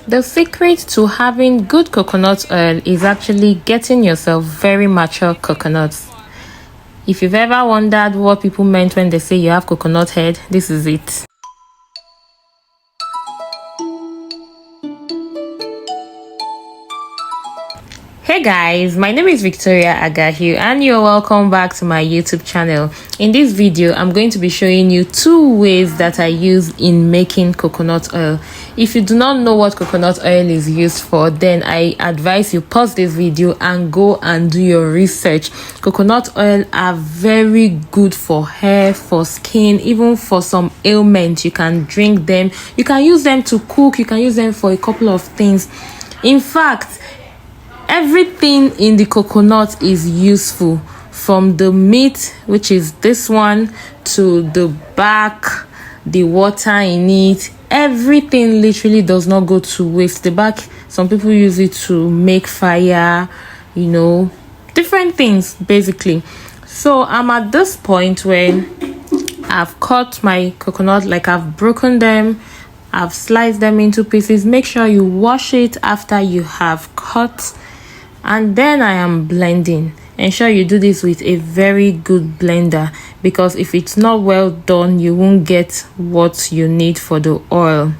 The secret to having good coconut oil is actually getting yourself very mature coconuts. If you've ever wondered what people meant when they say you have coconut head, this is it. Hey guys, my name is Victoria Agahiu and you're welcome back to my YouTube channel. In this video, I'm going to be showing you 2 ways that I use in making coconut oil. If you do not know what coconut oil is used for, then I advise you pause this video and go and do your research. Coconut oil are very good for hair, for skin, even for some ailments. You can drink them, you can use them to cook, you can use them for a couple of things. In fact, everything in the coconut is useful, from the meat, which is this one, to the bark, the water in it. Everything literally does not go to waste. The bark, some people use it to make fire, you know, different things basically. So I'm at this point where I've cut my coconut, like I've broken them, I've sliced them into pieces. Make sure you wash it after you have cut. And then I am blending. Ensure you do this with a very good blender, because if it's not well done, you won't get what you need for the oil.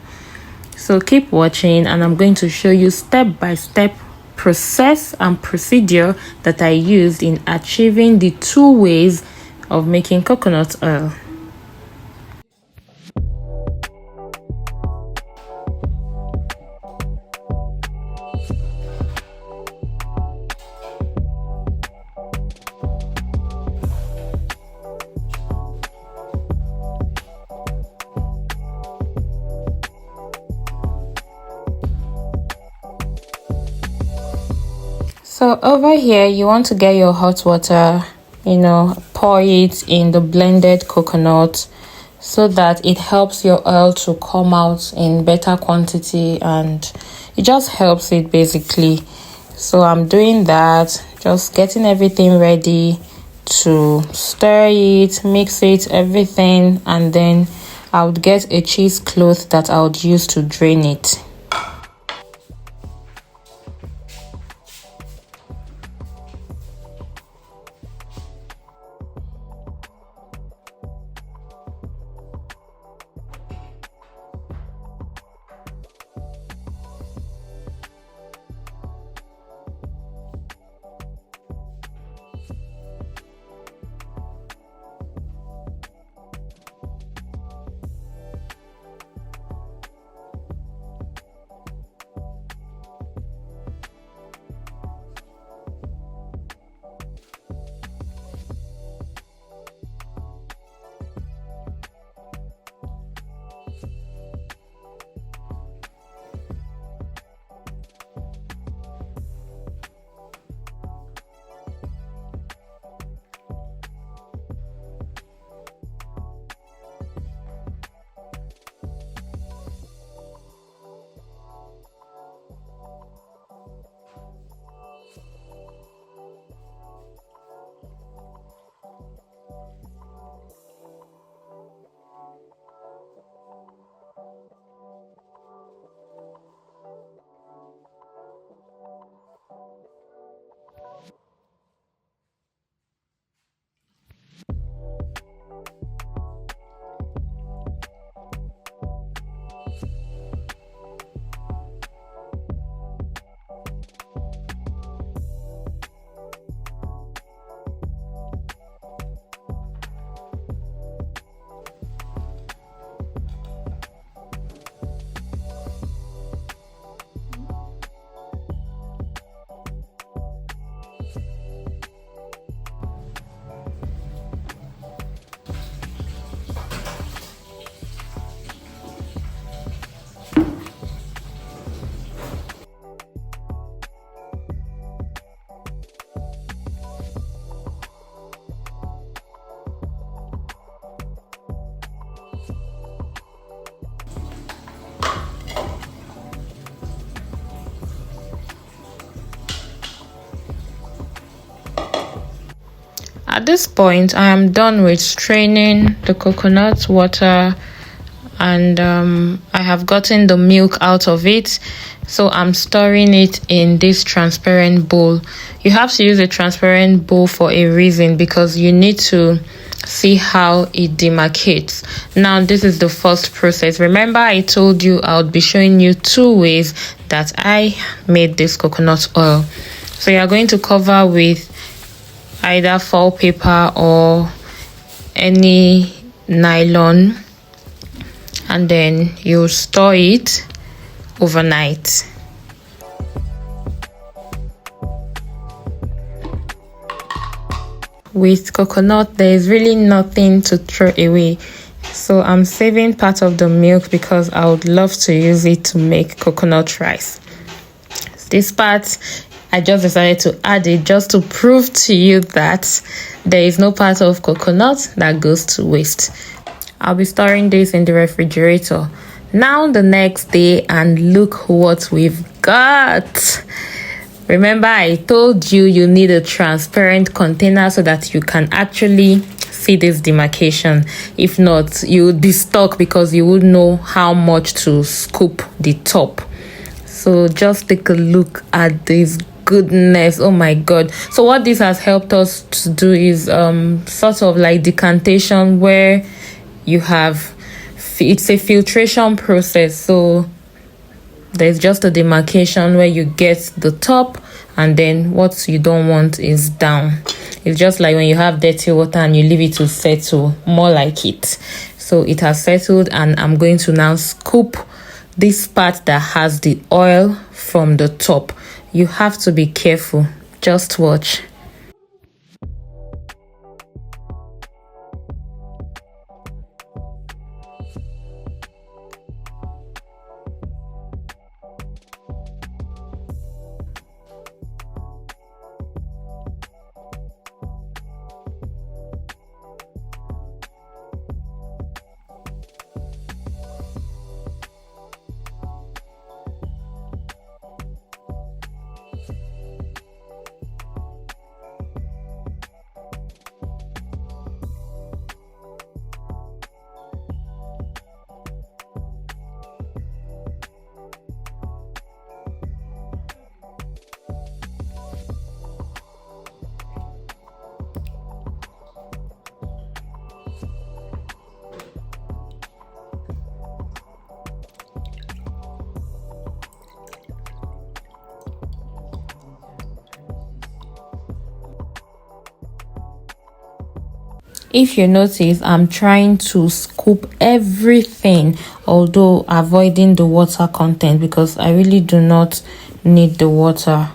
So keep watching and I'm going to show you step by step process and procedure that I used in achieving the 2 ways of making coconut oil. So over here, you want to get your hot water, pour it in the blended coconut so that it helps your oil to come out in better quantity, and it just helps it basically. So I'm doing that, just getting everything ready to stir it, mix it, everything, and then I would get a cheesecloth that I would use to drain it. At this point, I am done with straining the coconut water and I have gotten the milk out of it. So I'm storing it in this transparent bowl. You have to use a transparent bowl for a reason, because you need to see how it demarcates. Now this is the first process. Remember, I told you I would be showing you 2 ways that I made this coconut oil. So you are going to cover with either foil paper or any nylon, and then you store it overnight. With coconut, there is really nothing to throw away, so I'm saving part of the milk because I would love to use it to make coconut rice. This part, I just decided to add it just to prove to you that there is no part of coconut that goes to waste. I'll be storing this in the refrigerator. Now the next day, and look what we've got. Remember, I told you you need a transparent container so that you can actually see this demarcation. If not, you would be stuck because you would know how much to scoop the top. So just take a look at this goodness. Oh my god. So what this has helped us to do is sort of like decantation, where you have, it's a filtration process. So there's just a demarcation where you get the top, and then what you don't want is down. It's just like when you have dirty water and you leave it to settle, more like it. So it has settled, and I'm going to now scoop this part that has the oil from the top. You have to be careful. Just watch. If you notice, I'm trying to scoop everything, although avoiding the water content, because I really do not need the water.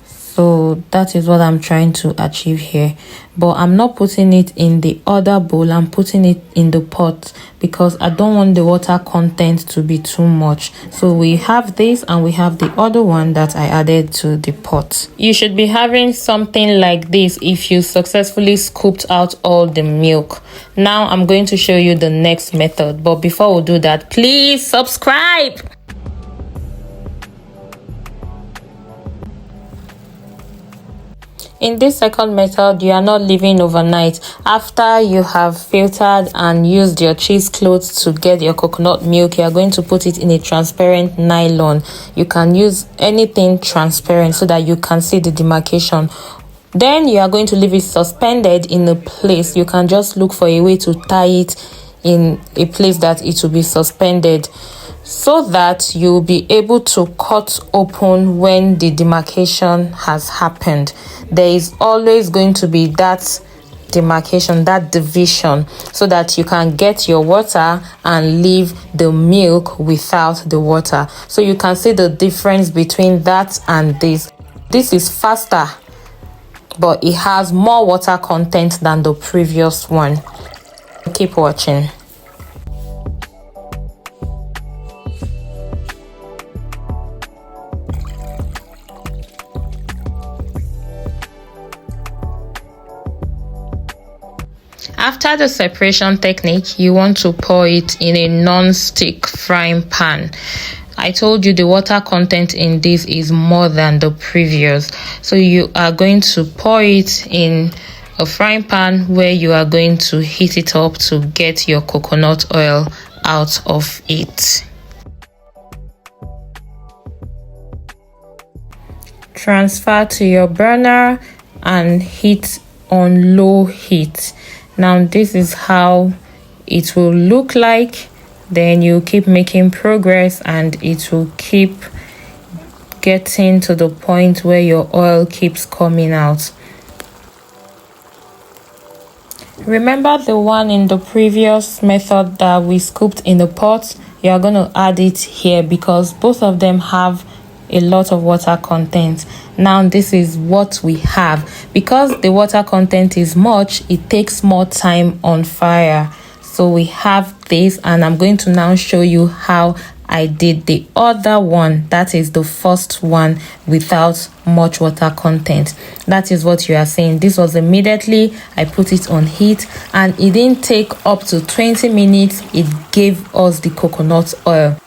So that is what I'm trying to achieve here. But I'm not putting it in the other bowl. I'm putting it in the pot because I don't want the water content to be too much. So we have this, and we have the other one that I added to the pot. You should be having something like this if you successfully scooped out all the milk. Now I'm going to show you the next method. But before we do that, please subscribe. In this second method, you are not leaving overnight. After you have filtered and used your cheesecloth to get your coconut milk, you are going to put it in a transparent nylon. You can use anything transparent so that you can see the demarcation. Then you are going to leave it suspended in a place. You can just look for a way to tie it in a place that it will be suspended, so that you'll be able to cut open when the demarcation has happened. There is always going to be that demarcation, that division, so that you can get your water and leave the milk without the water. So you can see the difference between that and this. This is faster, but it has more water content than the previous one. Keep watching. After the separation technique, you want to pour it in a non-stick frying pan. I told you the water content in this is more than the previous. So you are going to pour it in a frying pan where you are going to heat it up to get your coconut oil out of it. Transfer to your burner and heat on low heat. Now this is how it will look like. Then you keep making progress and it will keep getting to the point where your oil keeps coming out. Remember the one in the previous method that we scooped in the pot? You are going to add it here because both of them have a lot of water content. Now this is what we have. Because the water content is much, it takes more time on fire. So we have this, and I'm going to now show you how I did the other one, that is the first one without much water content. That is what you are saying. This was immediately I put it on heat, and it didn't take up to 20 minutes. It gave us the coconut oil.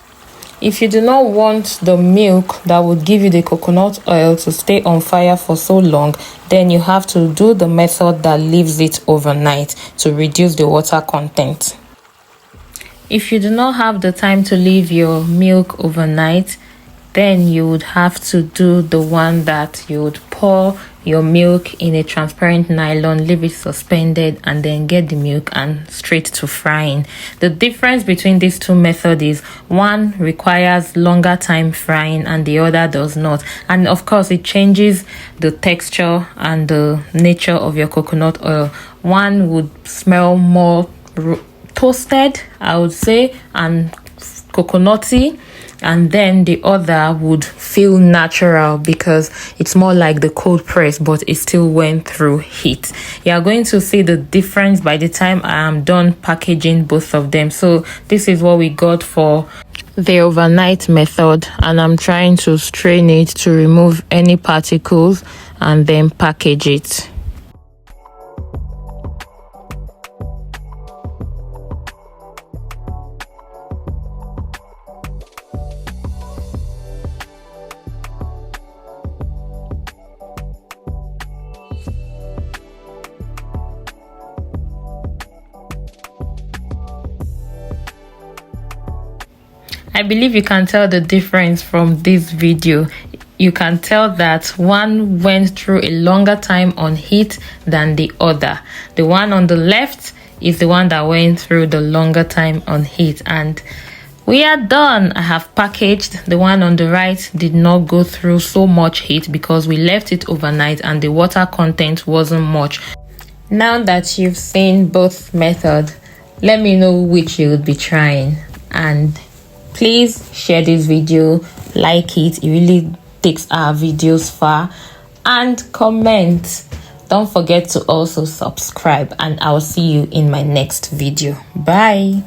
If you do not want the milk that would give you the coconut oil to stay on fire for so long, then you have to do the method that leaves it overnight to reduce the water content. If you do not have the time to leave your milk overnight, then you would have to do the one that you would pour your milk in a transparent nylon, leave it suspended, and then get the milk and straight to frying. The difference between these two methods is one requires longer time frying and the other does not. And of course, it changes the texture and the nature of your coconut oil. One would smell more toasted, I would say, and coconutty, and then the other would feel natural because it's more like the cold press, but it still went through heat. You are going to see the difference by the time I am done packaging both of them. So this is what we got for the overnight method, and I'm trying to strain it to remove any particles and then package it. I believe you can tell the difference from this video. You can tell that one went through a longer time on heat than the other. The one on the left is the one that went through the longer time on heat, and we are done. I have packaged. The one on the right did not go through so much heat because we left it overnight and the water content wasn't much. Now that you've seen both methods, let me know which you would be trying, and please share this video, like it really takes our videos far, and comment. Don't forget to also subscribe, and I'll see you in my next video. Bye.